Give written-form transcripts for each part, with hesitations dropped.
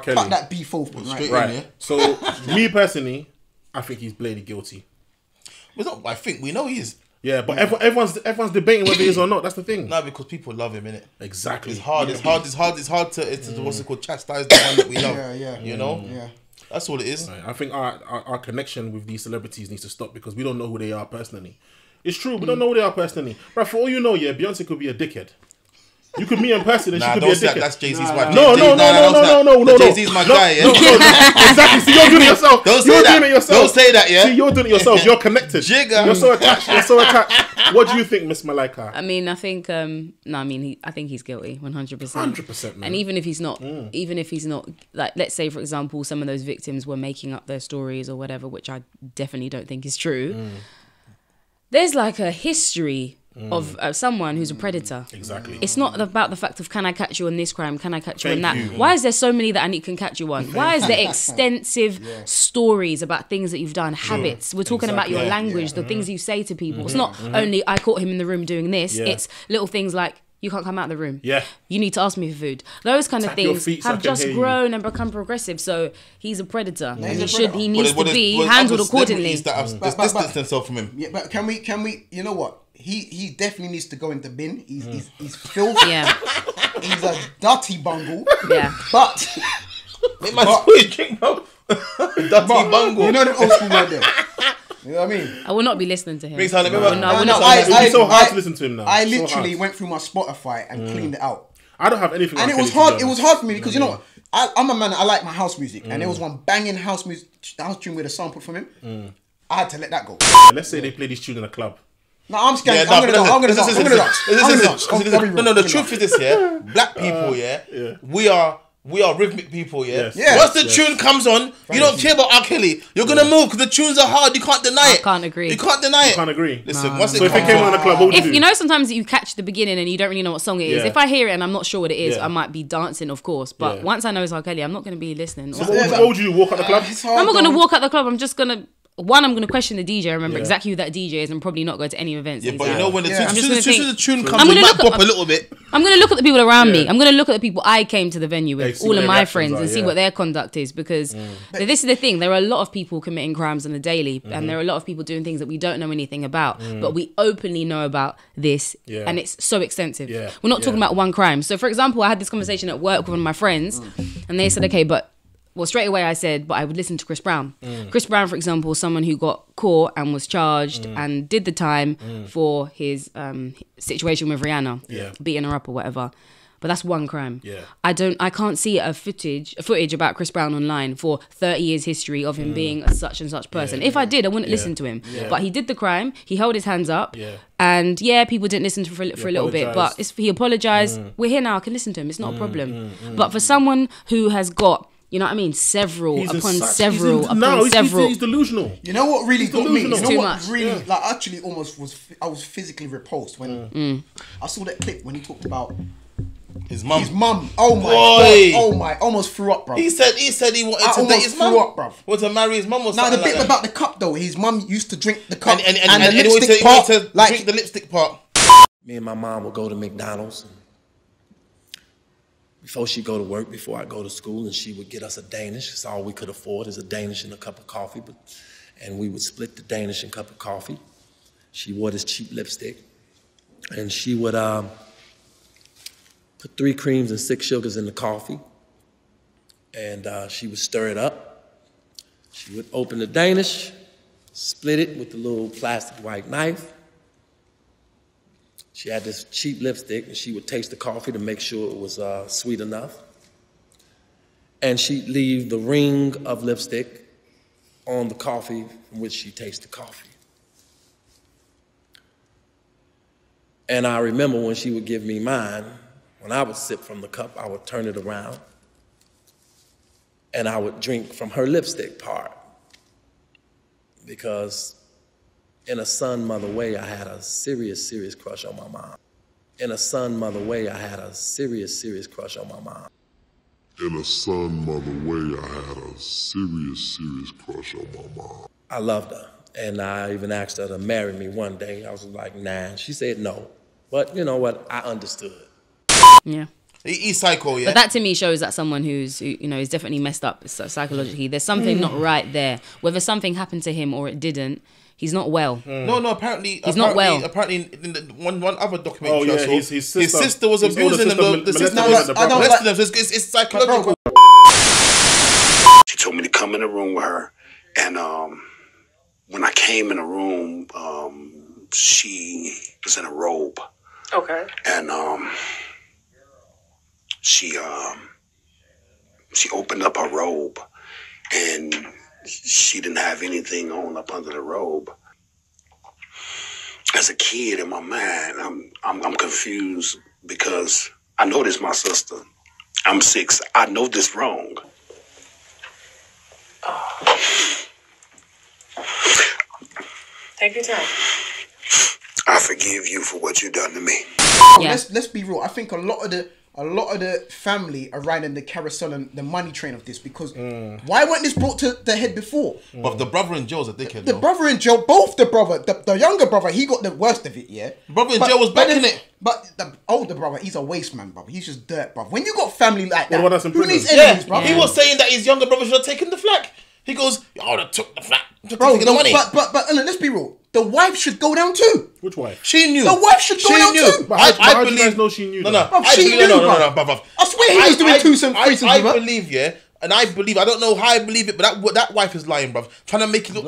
Kelly. Cut that B4 thing, right? Right. Yeah. So, me personally, I think he's blatantly guilty. I think we know he is. Yeah, but everyone's debating whether he is or not. That's the thing. No, because people love him, innit? Exactly. It's hard to what's it called, chastise the one that we love. Yeah. You know? Yeah. That's all it is. Right. I think our connection with these celebrities needs to stop because we don't know who they are personally. It's true, we don't know who they are personally. But for all you know, yeah, Beyonce could be a dickhead. You could meet in person and she could be a dickhead. That's Jay-Z's wife. No. Jay-Z's my guy, yeah? No. Exactly. See, you're doing it yourself. You're doing it yourself. Don't say that, yeah? See, you're doing it yourself. You're connected. Jigger. You're so attached. What do you think, Miss Malaika? I mean, I think I think he's guilty, 100%. 100%, man. And even if he's not, like, let's say for example, some of those victims were making up their stories or whatever, which I definitely don't think is true. There's like a history of someone who's a predator. Exactly. It's not about the fact of can I catch you on this crime, can I catch you on that. Why is there so many that I can catch you on? Why is there extensive stories about things that you've done, habits? We're talking about your language, the things you say to people. It's not only I caught him in the room doing this. It's little things like you can't come out of the room. Yeah. You need to ask me for food. Those kind of things so have just grown and become progressive. So he's a predator. And he needs to be But handled accordingly. That have distanced themselves from him. Yeah, but can we? You know what? He definitely needs to go in the bin. He's filthy. Yeah. He's a dirty bungle. Yeah. But Make my sweet drink, bro. Dirty bungle. you know the old school word there. You know what I mean? I will not be listening to him. Makes it remember. It's so hard to listen to him now. I So literally hard. went through my Spotify and cleaned it out. I don't have anything. And it was hard. It was hard for me because you know what? I'm a man. I like my house music, and there was one banging house tune with a sample from him. I had to let that go. Let's say they play this tune in a club. No, I'm scared. I'm gonna No, the truth is this, yeah. Black people, yeah. We are rhythmic people, yeah. Once the tune comes on, you don't care about R. Kelly. You're gonna move because the tunes are hard. You can't deny it. I can't agree. You can't deny it. I can't agree. Listen, So if it came on in a club, what would you do? You know, sometimes you catch the beginning and you don't really know what song it is. Yeah. If I hear it and I'm not sure what it is, Yeah. I might be dancing, of course. But once I know it's R. Kelly, I'm not going to be listening. So what would you do? Walk out the club? I'm not going to walk out the club. I'm just going to... One, I'm going to question the DJ, remember exactly who that DJ is, and probably not go to any events. Yeah, but you know when the tune comes, I'm you gonna might look pop a little bit. I'm going to look at the people around me. I'm going to look at the people I came to the venue with, see all what of their my reactions friends, are, and see what their conduct is. Because this is the thing. There are a lot of people committing crimes on the daily, and there are a lot of people doing things that we don't know anything about, but we openly know about this, and it's so extensive. We're not talking about one crime. So, for example, I had this conversation at work with one of my friends, and they said, okay, but... Well, straight away I said, but I would listen to Chris Brown. Chris Brown, for example, was someone who got caught and was charged and did the time for his situation with Rihanna, beating her up or whatever. But that's one crime. I can't see a footage about Chris Brown online for 30 years history of him being a such and such person. If I did, I wouldn't listen to him. But he did the crime. He held his hands up. And people didn't listen to him for a little bit. But he apologized. We're here now. I can listen to him. It's not a problem. But for someone who has got... You know what I mean? Several He's several. He's delusional. You know what really got me? You know too what much. really, like, actually almost was, I was physically repulsed when I saw that clip when he talked about his mum. Oh my God. Oh my, almost threw up, bro. He said he wanted to date his mum. Threw up, bro. Want to marry his mum or something. Now the bit about the cup though, his mum used to drink the cup and the he lipstick wanted part, to like drink the lipstick part. Me and my mom would go to McDonald's before she go to work, before I go to school, and she would get us a Danish. It's all we could afford is a Danish and a cup of coffee, and we would split the Danish and cup of coffee. She wore this cheap lipstick, and she would put 3 creams and 6 sugars in the coffee, and she would stir it up. She would open the Danish, split it with the little plastic white knife. She had this cheap lipstick, and she would taste the coffee to make sure it was sweet enough. And she'd leave the ring of lipstick on the coffee from which she tasted the coffee. And I remember when she would give me mine, when I would sip from the cup, I would turn it around, and I would drink from her lipstick part. Because in a son-mother way, I had a serious crush on my mom. In a son-mother way, I had a serious crush on my mom. In a son-mother way, I had a serious crush on my mom. I loved her, and I even asked her to marry me one day. I was like, nah. She said no, but you know what? I understood. Yeah. He's psycho, yeah. But that to me shows that someone who's, is definitely messed up psychologically. There's something not right there. Whether something happened to him or it didn't, he's not well. No, apparently he's not well. Apparently, in one other documentary, his sister was abusing him. The sister was molesting them. So it's psychological. She told me to come in the room with her, and when I came in the room, she was in a robe. Okay. And she opened up her robe, and she didn't have anything on up under the robe. As a kid, in my mind, I'm confused because I know this my sister. I'm 6. I know this wrong. Take your time. I forgive you for what you done to me. Yeah. Let's be real. I think a lot of the family are riding the carousel and the money train of this because why weren't this brought to the head before? But the brother in jail's a dickhead. The brother in jail, both the brother, the younger brother, he got the worst of it, yeah. The brother in jail was backing it. But the older brother, he's a waste man, brother. He's just dirt, brother. When you got family like that, who needs enemies, brother? He was saying that his younger brother should have taken the flak. He goes, I would have took the flak. Bro, the money. But let's be real. The wife should go down too. Which wife? She knew. The wife should go down too. But I believe. You guys know she knew. No, she knew. No. I swear he was doing threesomes. I believe, yeah, and I believe. I don't know how I believe it, but that wife is lying, bruv. Trying to make it look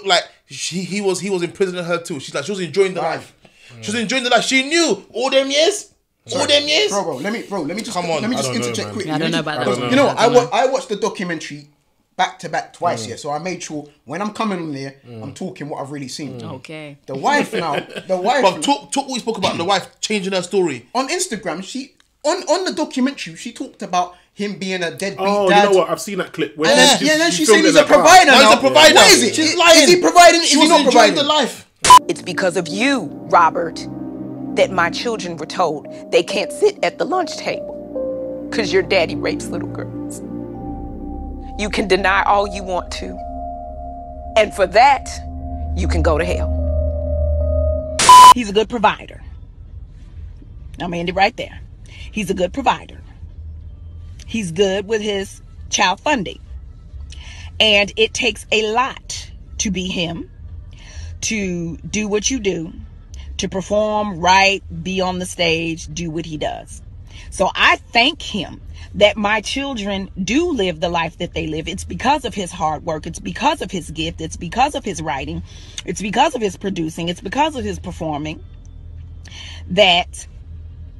like he was imprisoning her too. She was enjoying the life. She was enjoying the life. She knew all them years. All them years. Bro, let me just interject quickly. I don't know about that. You know, I watched the documentary back to back twice, so I made sure when I'm coming on there, I'm talking what I've really seen. Okay. The wife. But talk what we spoke about the wife changing her story on Instagram. She on the documentary she talked about him being a deadbeat dad. You know what? I've seen that clip. Where then she said he's a provider now. He's a provider. What is it? She's lying. Is he providing? Is he not providing? The life. It's because of you, Robert, that my children were told they can't sit at the lunch table because your daddy rapes little girls. You can deny all you want to. And for that, you can go to hell. He's a good provider. I'm Andy right there. He's a good provider. He's good with his child funding. And it takes a lot to be him, to do what you do, to perform, write, be on the stage, do what he does. So I thank him that my children do live the life that they live. It's because of his hard work. It's because of his gift. It's because of his writing. It's because of his producing. It's because of his performing that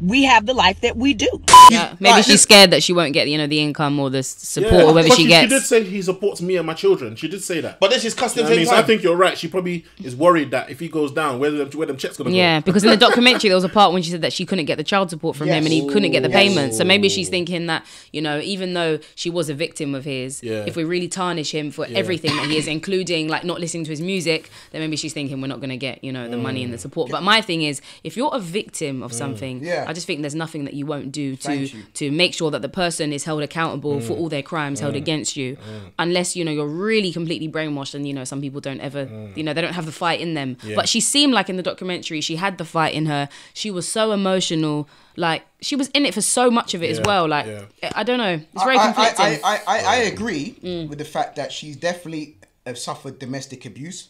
we have the life that we do. Yeah, maybe she's scared that she won't get, the income or the support or whatever she gets. She did say he supports me and my children. She did say that. But then she's cussing him. So I think you're right. She probably is worried that if he goes down, where them checks gonna go? Yeah, because in the documentary there was a part when she said that she couldn't get the child support from him and he couldn't get the payments. So maybe she's thinking that, even though she was a victim of his, if we really tarnish him for everything that he is, including like not listening to his music, then maybe she's thinking we're not gonna get, the money and the support. But my thing is, if you're a victim of something, I just think there's nothing that you won't do to make sure that the person is held accountable for all their crimes held against you, unless you're really completely brainwashed and some people don't ever they don't have the fight in them. But she seemed like in the documentary she had the fight in her. She was so emotional, like she was in it for so much of it as well. Like I don't know, it's very conflicting. I agree with the fact that she's definitely suffered domestic abuse,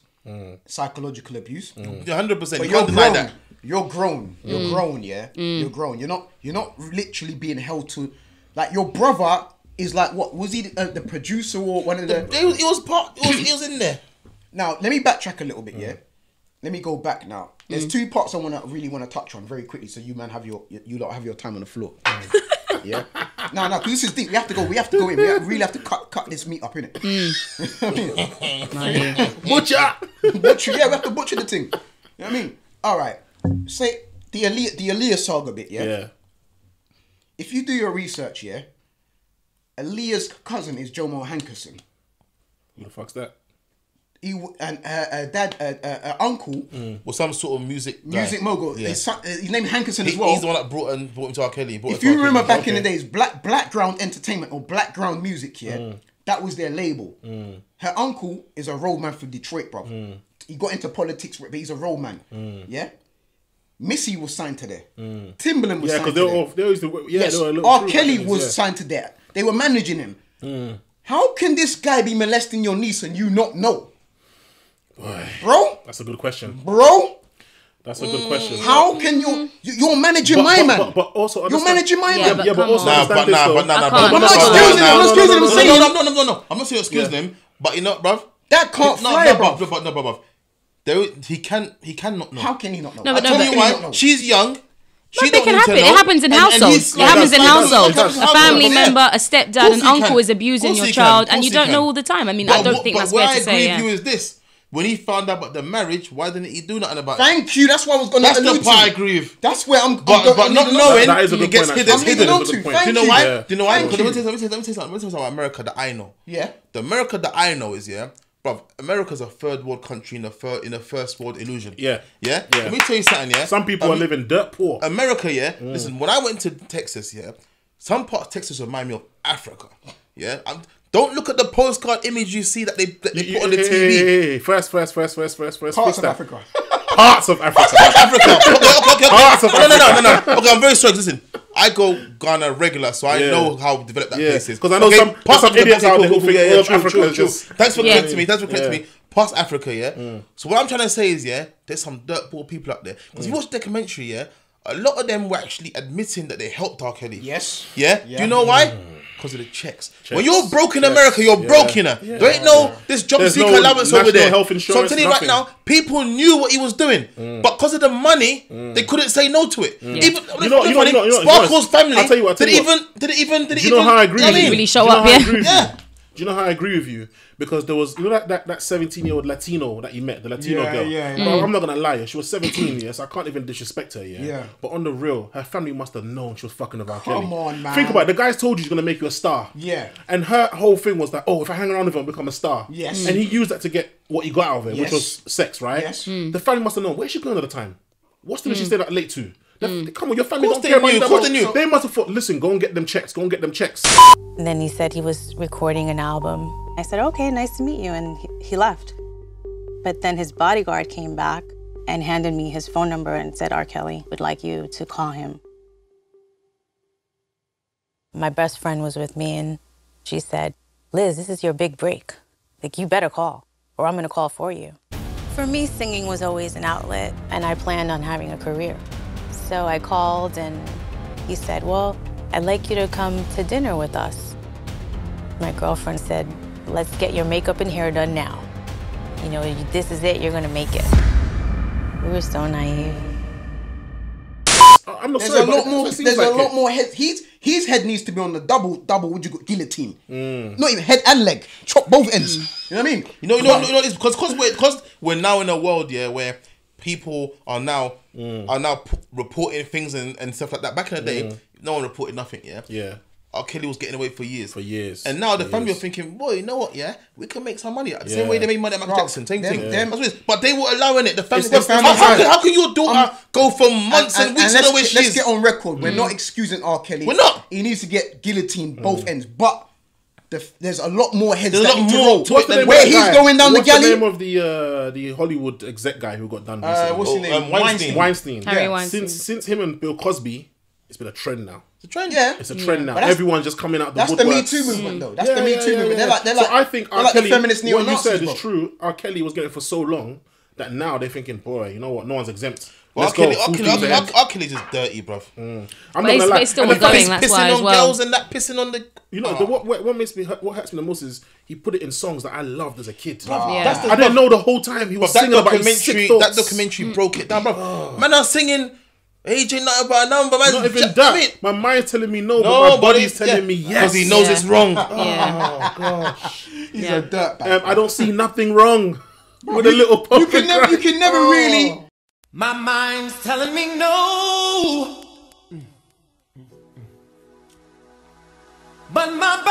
psychological abuse. 100%. But you're grown. That. You're grown. You're grown. Yeah. You're grown. You're not literally being held to, like your brother is like what was he the producer or one of the? He was in there. Now let me backtrack a little bit. Yeah. Let me go back now. There's two parts I really want to touch on very quickly, so you man have you lot have your time on the floor. Yeah. No, because this is deep. We have to go in. We really have to cut this meat up, innit? Butcher. Yeah, we have to butcher the thing. You know what I mean? All right. Say the Aaliyah saga bit, yeah? If you do your research, yeah, Aaliyah's cousin is Jomo Hankerson. Who the fuck's that? He and her uncle was some sort of music mogul. Yeah. His name Hankerson as well. He's the one that brought him to R. Kelly. If you remember back in the days, Blackground Entertainment or Blackground Music, yeah, that was their label. Her uncle is a roadman from Detroit, bro. He got into politics, but he's a roadman. Yeah. Missy was signed to there. Timberland was signed to they there. used to, Yes, R. Kelly was signed to there. They were managing him. How can this guy be molesting your niece and you not know? Boy, bro? That's a good question. Bro? That's a good question. How can you're managing my man? But also you're managing my man. Yeah, but also understand this though. I'm not excusing him. I'm excusing him. Saying no. I'm not saying excusing him, but you know, bruv. That can't fly, bruv. No, bruv. He cannot know. How can he not know? I'll tell you why. She's young. It can happen. It happens in households. It happens in households. A family member, a stepdad, an uncle is abusing your child, and you don't know all the time. I mean, I don't think that's fair to say. What I agree with you is this. When he found out about the marriage, why didn't he do nothing about it? Thank you. That's what I was going to allude to. That's the part I agree with. That's where I'm... But not knowing, it gets hidden. Do you know why? Yeah. Do you know why? Let me tell you something about America that I know. Yeah. The America that I know is, bruv, America's a third world country in a first world illusion. Yeah. Let me tell you something, Some people are living dirt poor. America, listen, when I went to Texas, some parts of Texas remind me of Africa. Don't look at the postcard image you see that they put on the TV. First. Parts of Africa. Parts of Africa. Okay. Parts of Africa. No. Okay, I'm very sorry. Listen, I go Ghana regular, so I know how developed that place is. Because I know some idiots out there who think all of Africa is just... Thanks for correcting me. Past Africa, So what I'm trying to say is, there's some dirt poor people out there. Because if you watch the documentary, a lot of them were actually admitting that they helped R. Kelly. Yes. Yeah? Do you know why? Because of the checks. When you're broke in America, you're broke in there. There ain't no this job seeker allowance over there. Health insurance, so I'm telling you right now, people knew what he was doing, but because of the money, they couldn't say no to it. Even Sparkle's family didn't even. Do you know how I agree with you? Really show up, yeah. Do you know how I agree with you? Because there was, that 17-year-old Latino that you met, the Latino girl. Well, I'm not gonna lie, she was 17, so I can't even disrespect her, But on the real, her family must have known she was fucking with R. Kelly. Come on, man. Think about it. The guy's told you he's gonna make you a star. Yeah. And her whole thing was that, if I hang around with him, I'll become a star. Yes. And he used that to get what he got out of it, which was sex, right? Yes. The family must have known. Where's she going at the time? What's the she stayed that late to? Come on, your family don't care about you. They must have thought, listen, go and get them checks. And then he said he was recording an album. I said, okay, nice to meet you, and he left. But then his bodyguard came back and handed me his phone number and said, R. Kelly would like you to call him. My best friend was with me, and she said, Liz, this is your big break. Like, you better call, or I'm gonna call for you. For me, singing was always an outlet, and I planned on having a career. So I called, and he said, well, I'd like you to come to dinner with us. My girlfriend said, let's get your makeup and hair done now. You know, this is it, you're gonna make it. We were so naive. I'm not there's sorry, there's a lot more head. His head needs to be on the double, would you go, guillotine. Not even head and leg. Chop both ends. You know what I mean? You know, it's because we're now in a world, where people are now reporting things and stuff like that. Back in the day, no one reported nothing, Yeah. R. Kelly was getting away for years. And now the family are thinking, boy, you know what, we can make some money. The same way they made money at Michael Jackson, same thing. But they were allowing it. The family. How can your daughter go for months and weeks on the way she is? Let's get on record. We're not excusing R. Kelly. We're not. He needs to get guillotined both ends. But there's a lot more heads that need to roll. Where he's going down the galley. What's the name of the Hollywood exec guy who got done recently? What's his name? Weinstein. Harry Weinstein. Since him and Bill Cosby, it's been a trend now. It's a trend. Yeah. It's a trend now. Everyone's just coming out the woodworks. That's the Me Too movement, though. That's the Me Too movement. They're like, so I think R. Kelly, the feminist what you said is true. R. Kelly was getting it for so long that now they're thinking, boy, you know what? No one's exempt. R. Kelly's just dirty, bruv. I'm not gonna lie. It's still going, that's why as well. Girls and that pissing on the... You know, what makes me what hurts me the most is he put it in songs that I loved as a kid. I didn't know the whole time he was singing about his sick thoughts. That documentary broke it down, bruv. Man, I was singing... Age ain't nothing but a number, man. Not even that. My mind's telling me no, but my body's telling me yes. Because he knows it's wrong. Oh, gosh. He's a dirtbag. I don't see nothing wrong with a little pop. You can never really... My mind's telling me no. But my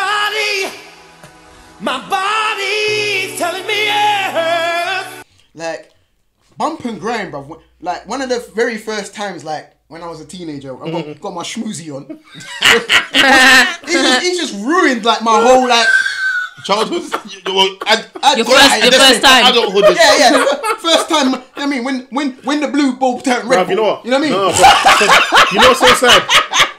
body's telling me yes. Like, bump and grind, bruv. Like, one of the very first times, like, when I was a teenager, I got my schmoozy on. He just ruined, like, my whole, like... Childhood. Your first time. Adulthood. Yeah. First time. I mean, when the blue bulb turned red. Bruv, you know what? You know what I mean? No, but, you know what's so sad?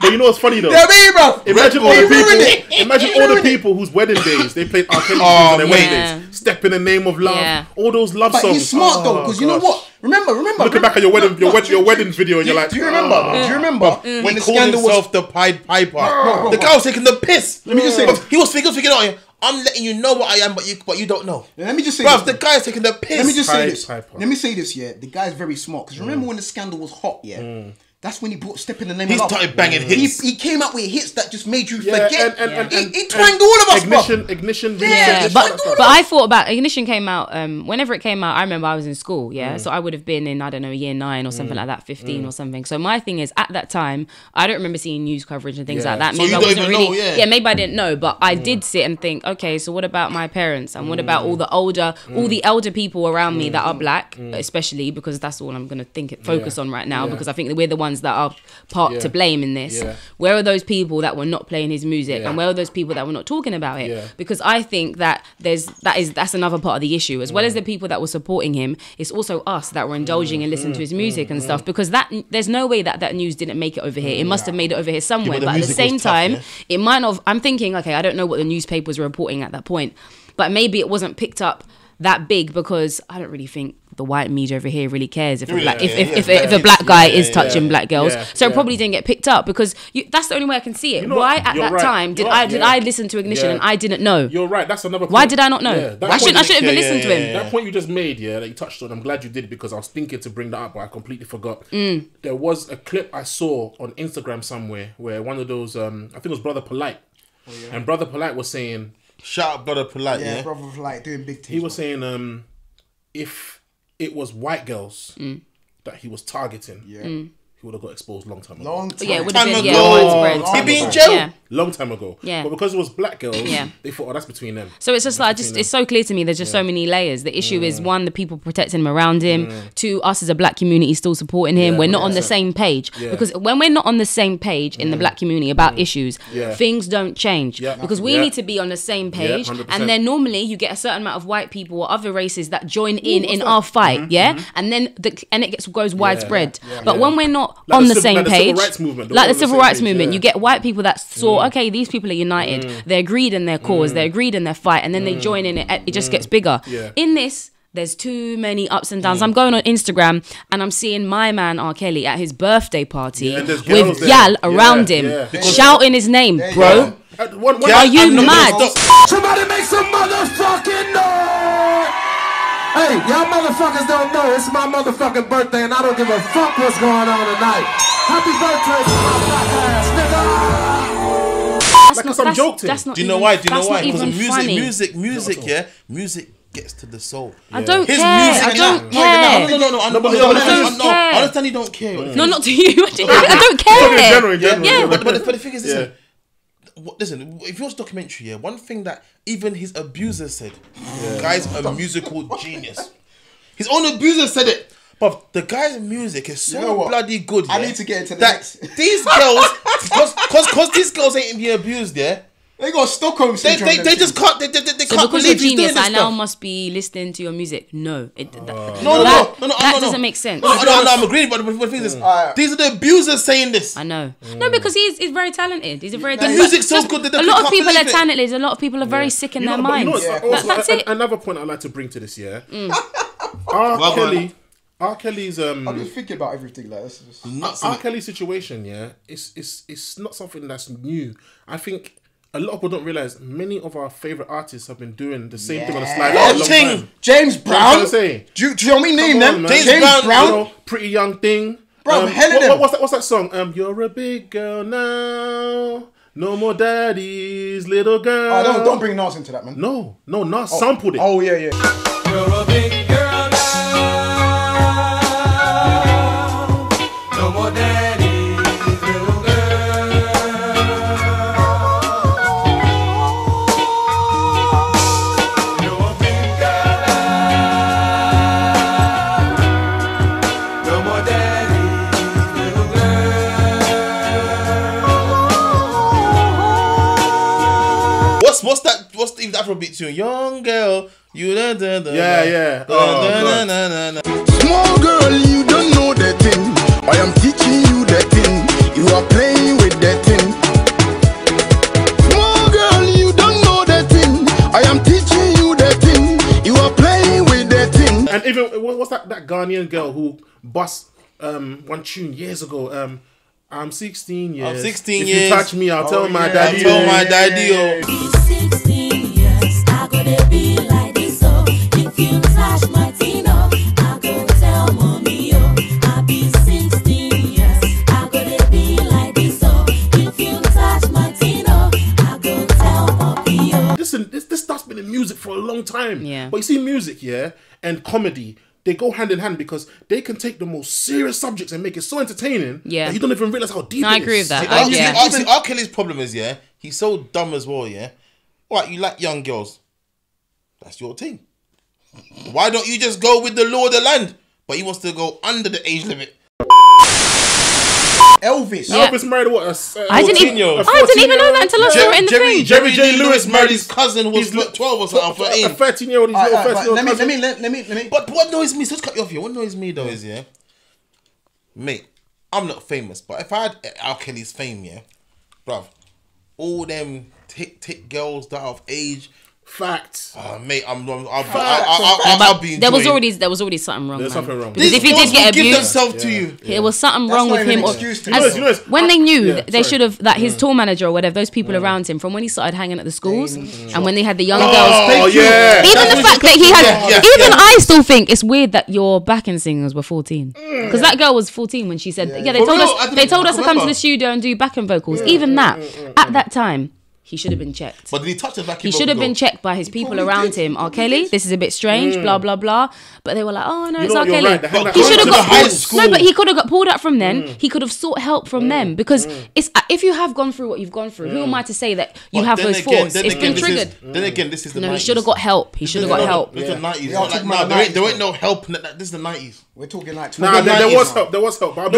But you know what's funny though? Yeah, me, bro. Imagine all the people whose wedding days they played R. Kelly songs on their wedding days. Step in the Name of Love. All those love songs. But he's smart though, because you know what? Remember. Looking back at your wedding video, and you're like, do you remember when the scandal was the Pied Piper? The guy was taking the piss. Let me just say this. He was thinking on you. I'm letting you know what I am, but you don't know. Let me just say this. Bruv, the guy's taking the piss. Let me just say this. Let me say this, yeah. The guy's very smart. Because remember when the scandal was hot, yeah? That's when he brought Step in the Name of Love. He started banging hits. He came up with hits that just made you forget. He twanged and all of us, Ignition. Yeah, but I thought about Ignition came out. Whenever it came out, I remember I was in school. Yeah, so I would have been in, I don't know, year 9 or something like that, 15 or something. So my thing is, at that time, I don't remember seeing news coverage and things like that. Maybe so I wasn't really. Yeah, maybe I didn't know, but I did sit and think, okay, so what about my parents and what about all the elder people around me that are black, especially because that's all I'm gonna focus on right now because I think that we're the ones that are part to blame in this. Where are those people that were not playing his music and where are those people that were not talking about it? Because I think that that's another part of the issue, as well as the people that were supporting him. It's also us that were indulging and listening to his music and stuff, because there's no way that news didn't make it over here. It must have made it over here somewhere, but at the same time it might not have. I'm thinking, okay, I don't know what the newspapers were reporting at that point, but maybe it wasn't picked up that big because I don't really think the white media over here really cares if a black guy is touching black girls. So it probably didn't get picked up because that's the only way I can see it. Why at that time did I listen to Ignition and I didn't know? You're right. That's another point. Why did I not know? I shouldn't have been listening to him. That point you just made, that you touched on, I'm glad you did, because I was thinking to bring that up, but I completely forgot. There was a clip I saw on Instagram somewhere where one of those, I think it was Brother Polite, and Brother Polite was saying, shout out Brother Polite, Brother Polite doing big things. He was saying, if it was white girls that he was targeting, he would have got exposed long time ago. It would have been widespread. He'd be in jail long time ago. But because it was black girls, they thought, that's between them. So it's just like, it's so clear to me. There's just so many layers. The issue is, one, the people protecting him around him. 2, us as a black community still supporting him. We're not on the same page. Because when we're not on the same page in the black community about issues, things don't change. Because we need to be on the same page. And then normally you get a certain amount of white people or other races that join in our fight. And then it goes widespread. But when we're not on the same page, like the civil rights movement, you get white people that saw, okay, these people are united, they're agreed in their cause, they're agreed in their fight, and then they join in it just gets bigger. In this, there's too many ups and downs. I'm going on Instagram and I'm seeing my man R. Kelly at his birthday party with y'all around him shouting his name, bro. Are you mad? Somebody make some motherfucking noise! Hey, y'all motherfuckers don't know it's my motherfucking birthday and I don't give a fuck what's going on tonight. Happy birthday to my black ass, nigga! Like some joke thing. Do you know why? Because music gets to the soul. I don't care. I don't care. No. I understand you don't care. No, not to you. I don't care. Yeah, but the thing is, listen, if you watch the documentary, one thing that even his abuser said, the guy's a musical genius. His own abuser said it. But the guy's music is so bloody good. I need to get into that. These girls, because these girls ain't being abused, they got Stockholm syndrome. They just can't. They can't because believe you're genius, I now stuff. must be listening to your music. No, that doesn't make sense. No, I'm agreeing. But the thing is, these are the abusers saying this. I know. No, because he's very talented. He's a very the music's so good that a lot of people are talented. A lot of people are very sick in their minds. That's it. Another point I'd like to bring to this, R. Kelly's I'm just thinking about everything like this. R. Kelly's situation, it's not something that's new. I think a lot of people don't realize many of our favorite artists have been doing the same thing on the slide for a long time. James Brown. Do you want me name them? James Brown. You know, Pretty Young Thing. Bro, what's that song? You're a big girl now. No more daddies, little girl. Oh, don't bring Nas into that, man. No, Nas sampled it. Oh yeah. You're a big girl now. No more daddies, little girl. You're a big girl now. No more daddies, little girl. What's the Afrobeat tune. Young girl, you da da da. Yeah. Small girl, you don't know that thing. I am teaching you that thing. You are playing with that thing. Small girl, you don't know that thing. I am teaching you that thing. You are playing with that thing. And even what's that Ghanaian girl who bust one tune years ago? I'm 16 years. I'm 16 if years. you touch me, I'll tell my daddy. I'll tell my daddy. 16 years, I gotta be like this. So if you touch my Tino, I go tell mommy. I'll be 16 years, I gotta be like this. So if you touch my Tino, I go tell mommy. Listen, this stuff's been in music for a long time. Yeah. But you see, music, and comedy, they go hand in hand because they can take the most serious subjects and make it so entertaining that you don't even realize how deep it is. I agree with that. R. Kelly's problem is, he's so dumb as well, Alright, you like young girls. That's your thing. Why don't you just go with the law of the land? But he wants to go under the age limit. Elvis. Elvis married what? I didn't even know that until I saw it in the thing. Jerry J. Lewis married his cousin who was 12 or something, 13. A 13-year-old, he's little 13-year-old cousin. Let me. But what annoys me, so let's cut you off here. What annoys me though is, mate, I'm not famous, but if I had R. Kelly's fame, bruv, all them tick girls that are of age. Facts. Mate, I'll be there was already something wrong. There's something wrong. Because if he did get abused, to you. There was something wrong with him. When they knew they should have, that his tour manager or whatever, those people around him, from when he started hanging at the schools and when they had the young girls. Even the fact that he had, even I still think it's weird that your backing singers were 14. Because that girl was 14 when she said, they told us to come to the studio and do backing vocals. Even that, at that time, he should have been checked. But did he touch the back? He should have been checked by his people around him. R. Kelly, this is a bit strange, blah, blah, blah. But they were like, oh, no, it's R. Kelly. Right. He should have got pulled. No, but he could have got pulled up from them. He could have sought help from them. Because it's if you have gone through what you've gone through, who am I to say that you have those thoughts? It's been triggered. Then again, this is the 90s. No, he should have got help. He should have got help. This is the 90s. There ain't no help. This is the 90s. We're talking like... Nah, there was help. There was help. But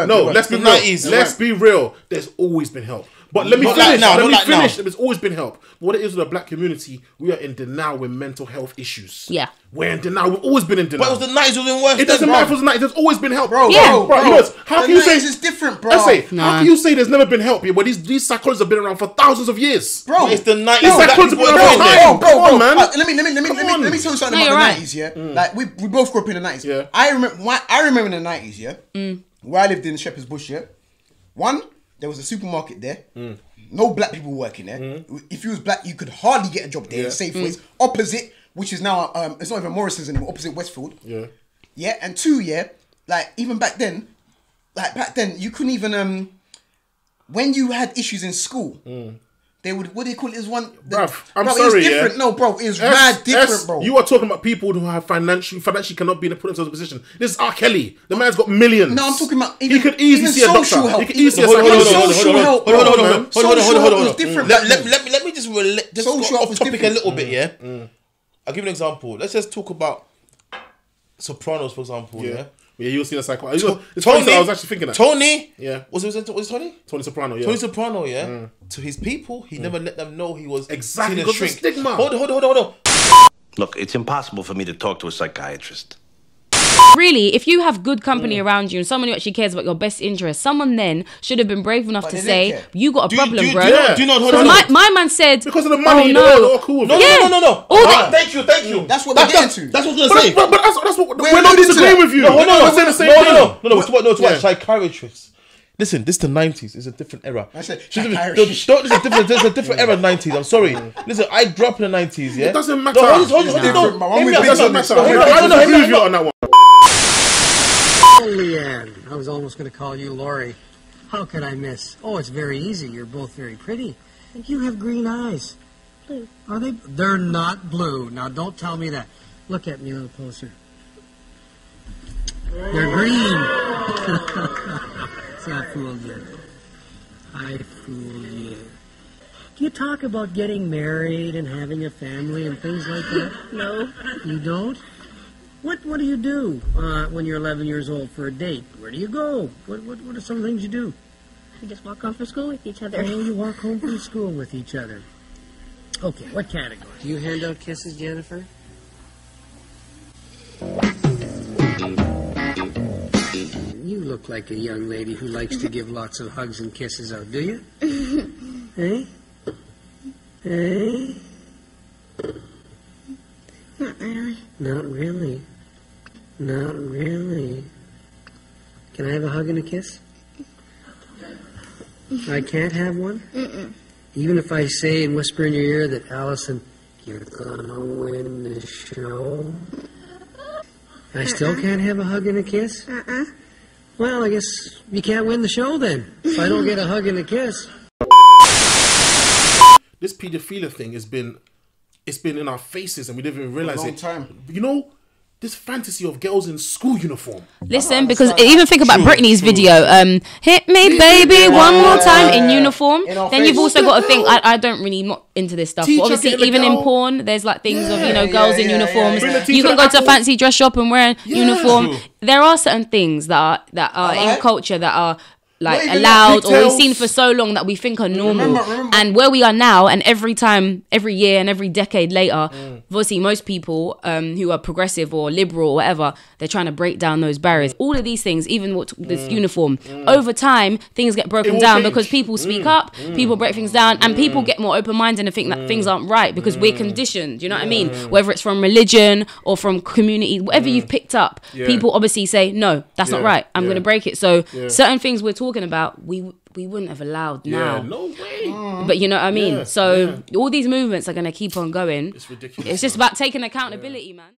no, let's be real. Let's be real. There's always been help. But let me finish. There's always been help. What it is with the black community, we are in denial with mental health issues. Yeah. We're in denial. We've always been in denial. But it was the 90s, it was worse. It doesn't matter if it was the 90s. There's always been help. Bro. How can you say it's different, bro? How can you say there's never been help here? But these psychologists have been around for thousands of years. Bro, it's the 90s. These psychologists have been around for years. Bro, man. Let me tell you something about the 90s, Like, we both grew up in the 90s. Yeah. I remember in the 90s, where I lived in Shepherd's Bush, One, there was a supermarket there. No black people working there. If you was black, you could hardly get a job there. Safeways. Opposite, which is now, it's not even Morrison's anymore, opposite Westfield. Yeah, and two, like, even back then, you couldn't even, when you had issues in school, they would, what do you call it? Is one, I'm sorry, it was different. No, bro, it was mad different, bro. You are talking about people who have financially cannot be in a put themselves in a position. This is R. Kelly. The man's got millions. No, I'm talking about he could easily see a doctor. He could easily see a psychologist. Hold on. Different. Let me just social off topic a little bit, I'll give you an example. Let's just talk about Sopranos, for example, Yeah, you'll see the psychologist. I was actually thinking that. Tony? Yeah. Was it Tony? Tony Soprano, yeah. Tony Soprano, yeah? To his people, he never let them know he was exactly seen as shrink. Stigma. Hold on. Look, it's impossible for me to talk to a psychiatrist. Really, if you have good company around you and someone who actually cares about your best interest, someone then should have been brave enough to say, you got a problem, bro. Do you know? My man said, because of the money, no. they're all cool. No. Thank you. That's what we're getting to. That's what I was going to say. But that's what we're not disagreeing with you. No. It's what psychiatrists. Listen, this is the 90s. It's a different era. I said There's a different era 90s. I'm sorry. Listen, I grew up in the 90s, yeah? It doesn't matter. Hold on. It doesn't matter. I agree with you on that one. Leanne, I was almost going to call you Lori. How could I miss? Oh, it's very easy. You're both very pretty. And you have green eyes. Blue. Are they? They're not blue. Now, don't tell me that. Look at me a little closer. They're green. See, I fooled you. I fooled you. Do you talk about getting married and having a family and things like that? No. You don't? What do you do when you're 11 years old for a date? Where do you go? What are some things you do? We just walk home from school with each other. Oh, you walk home from school with each other. Okay, what category? Do you hand out kisses, Jennifer? You look like a young lady who likes to give lots of hugs and kisses out, do you? Hey? Hey? Not really. Not really. Not really. Can I have a hug and a kiss? I can't have one? Even if I say and whisper in your ear that, Allison, you're gonna win the show? I still can't have a hug and a kiss? Well, I guess you can't win the show then, if I don't get a hug and a kiss. This paedophilia thing has been, it's been in our faces and we didn't even realize a long it. time. You know, this fantasy of girls in school uniform. Listen, because even think about Britney's video, hit me baby one more time in uniform. Then you've also got to think, I don't really, not into this stuff, but obviously even in porn, there's like things of, you know, girls in uniforms. You can go to a fancy dress shop and wear a uniform. There are certain things that are in culture that are like allowed or we've seen for so long that we think are normal. Remember. And where we are now, and every time, every year and every decade later, obviously most people who are progressive or liberal or whatever, they're trying to break down those barriers. All of these things, even what this uniform, over time things get broken down because people speak up, people break things down, and people get more open-minded and think that things aren't right because we're conditioned, you know what I mean? Whether it's from religion or from community, whatever you've picked up, people obviously say, no, that's not right, I'm going to break it. So certain things we're talking about, we wouldn't have allowed now. No way. But you know what I mean? All these movements are going to keep on going. It's ridiculous. It's just about taking accountability, man.